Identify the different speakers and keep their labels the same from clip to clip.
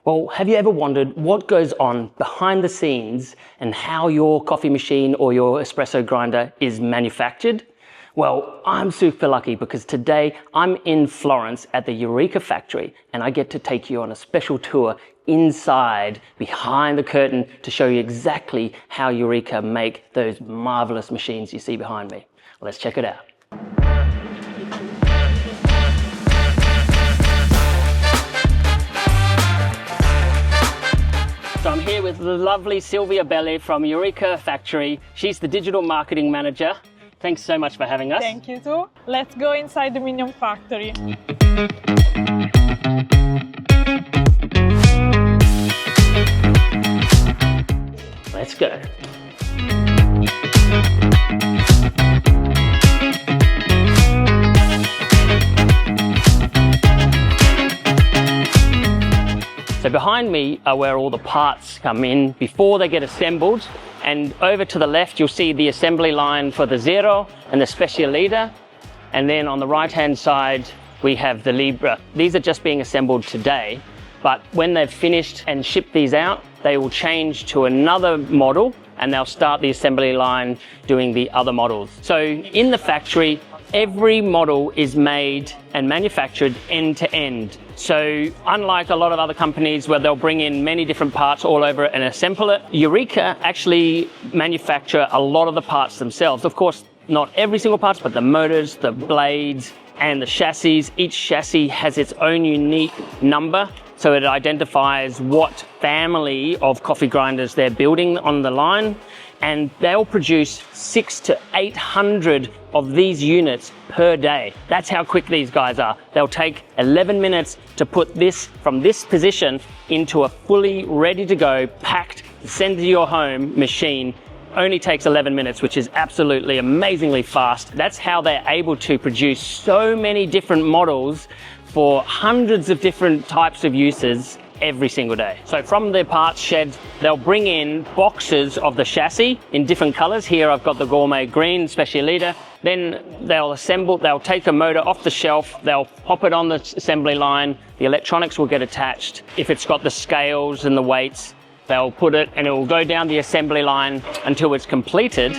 Speaker 1: Well, have you ever wondered what goes on behind the scenes and how your coffee machine or your espresso grinder is manufactured? Well, I'm super lucky because today I'm in Florence at the Eureka factory and I get to take you on a special tour inside, behind the curtain, to show you exactly how Eureka make those marvelous machines you see behind me. Let's check it out. So I'm here with the lovely Silvia Belli from Eureka factory. She's the digital marketing manager. Thanks so much for having us.
Speaker 2: Thank you too. Let's go inside the Minion factory.
Speaker 1: Let's go. So behind me are where all the parts come in before they get assembled, and over to the left you'll see the assembly line for the Zero and the Specialita, and then on the right hand side we have the Libra. These are just being assembled today, but when they've finished and shipped these out, they will change to another model and they'll start the assembly line doing the other models. So in the factory, every model is made and manufactured end to end. So unlike a lot of other companies where they'll bring in many different parts all over and assemble it, Eureka actually manufacture a lot of the parts themselves. Of course, not every single part, but the motors, the blades, and the chassis. Each chassis has its own unique number, so it identifies what family of coffee grinders they're building on the line, and they'll produce 600 to 800 of these units per day. That's how quick these guys are. They'll take 11 minutes to put this from this position into a fully ready to go, packed, send to your home machine. Only takes 11 minutes, which is absolutely amazingly fast. That's how they're able to produce so many different models for hundreds of different types of uses every single day. So from the parts shed, they'll bring in boxes of the chassis in different colors. Here I've got the gourmet green Specialita. Then they'll assemble, they'll take a motor off the shelf, they'll pop it on the assembly line, the electronics will get attached. If it's got the scales and the weights, they'll put it and it will go down the assembly line until it's completed.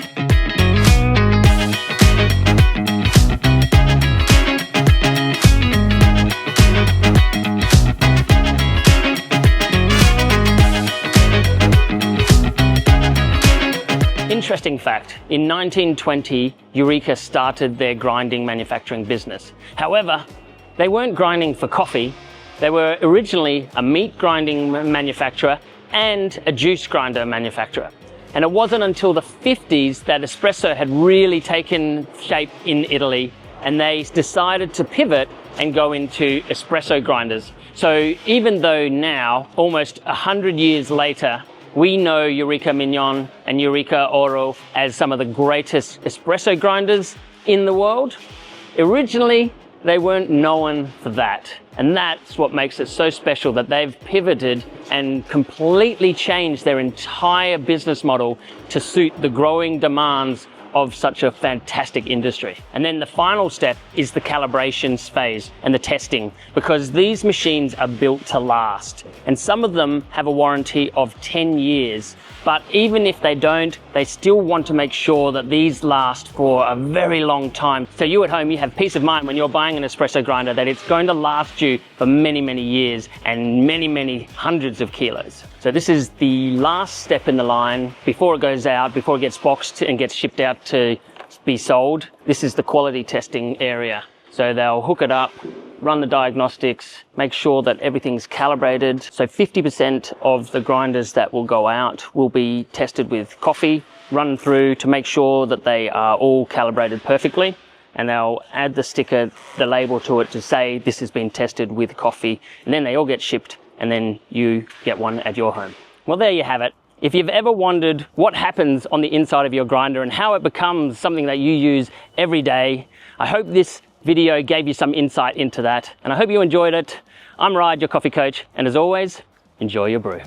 Speaker 1: Interesting fact, in 1920, Eureka started their grinding manufacturing business. However, they weren't grinding for coffee. They were originally a meat grinding manufacturer and a juice grinder manufacturer. And it wasn't until the 50s that espresso had really taken shape in Italy, and they decided to pivot and go into espresso grinders. So even though now, almost 100 years later, we know Eureka Mignon and Eureka Oro as some of the greatest espresso grinders in the world, originally they weren't known for that. And that's what makes it so special, that they've pivoted and completely changed their entire business model to suit the growing demands of such a fantastic industry. And then the final step is the calibrations phase and the testing, because these machines are built to last. And some of them have a warranty of 10 years. But even if they don't, they still want to make sure that these last for a very long time. So you at home, you have peace of mind when you're buying an espresso grinder that it's going to last you for many, many years and many, many hundreds of kilos. So this is the last step in the line before it goes out, before it gets boxed and gets shipped out to be sold. This is the quality testing area. So they'll hook it up, run the diagnostics, make sure that everything's calibrated. So 50% of the grinders that will go out will be tested with coffee, run through to make sure that they are all calibrated perfectly. And they'll add the sticker, the label to it to say this has been tested with coffee. And then they all get shipped, and then you get one at your home. Well, there you have it. If you've ever wondered what happens on the inside of your grinder and how it becomes something that you use every day, I hope this video gave you some insight into that, and I hope you enjoyed it. I'm Ryde, your coffee coach, and as always, enjoy your brew.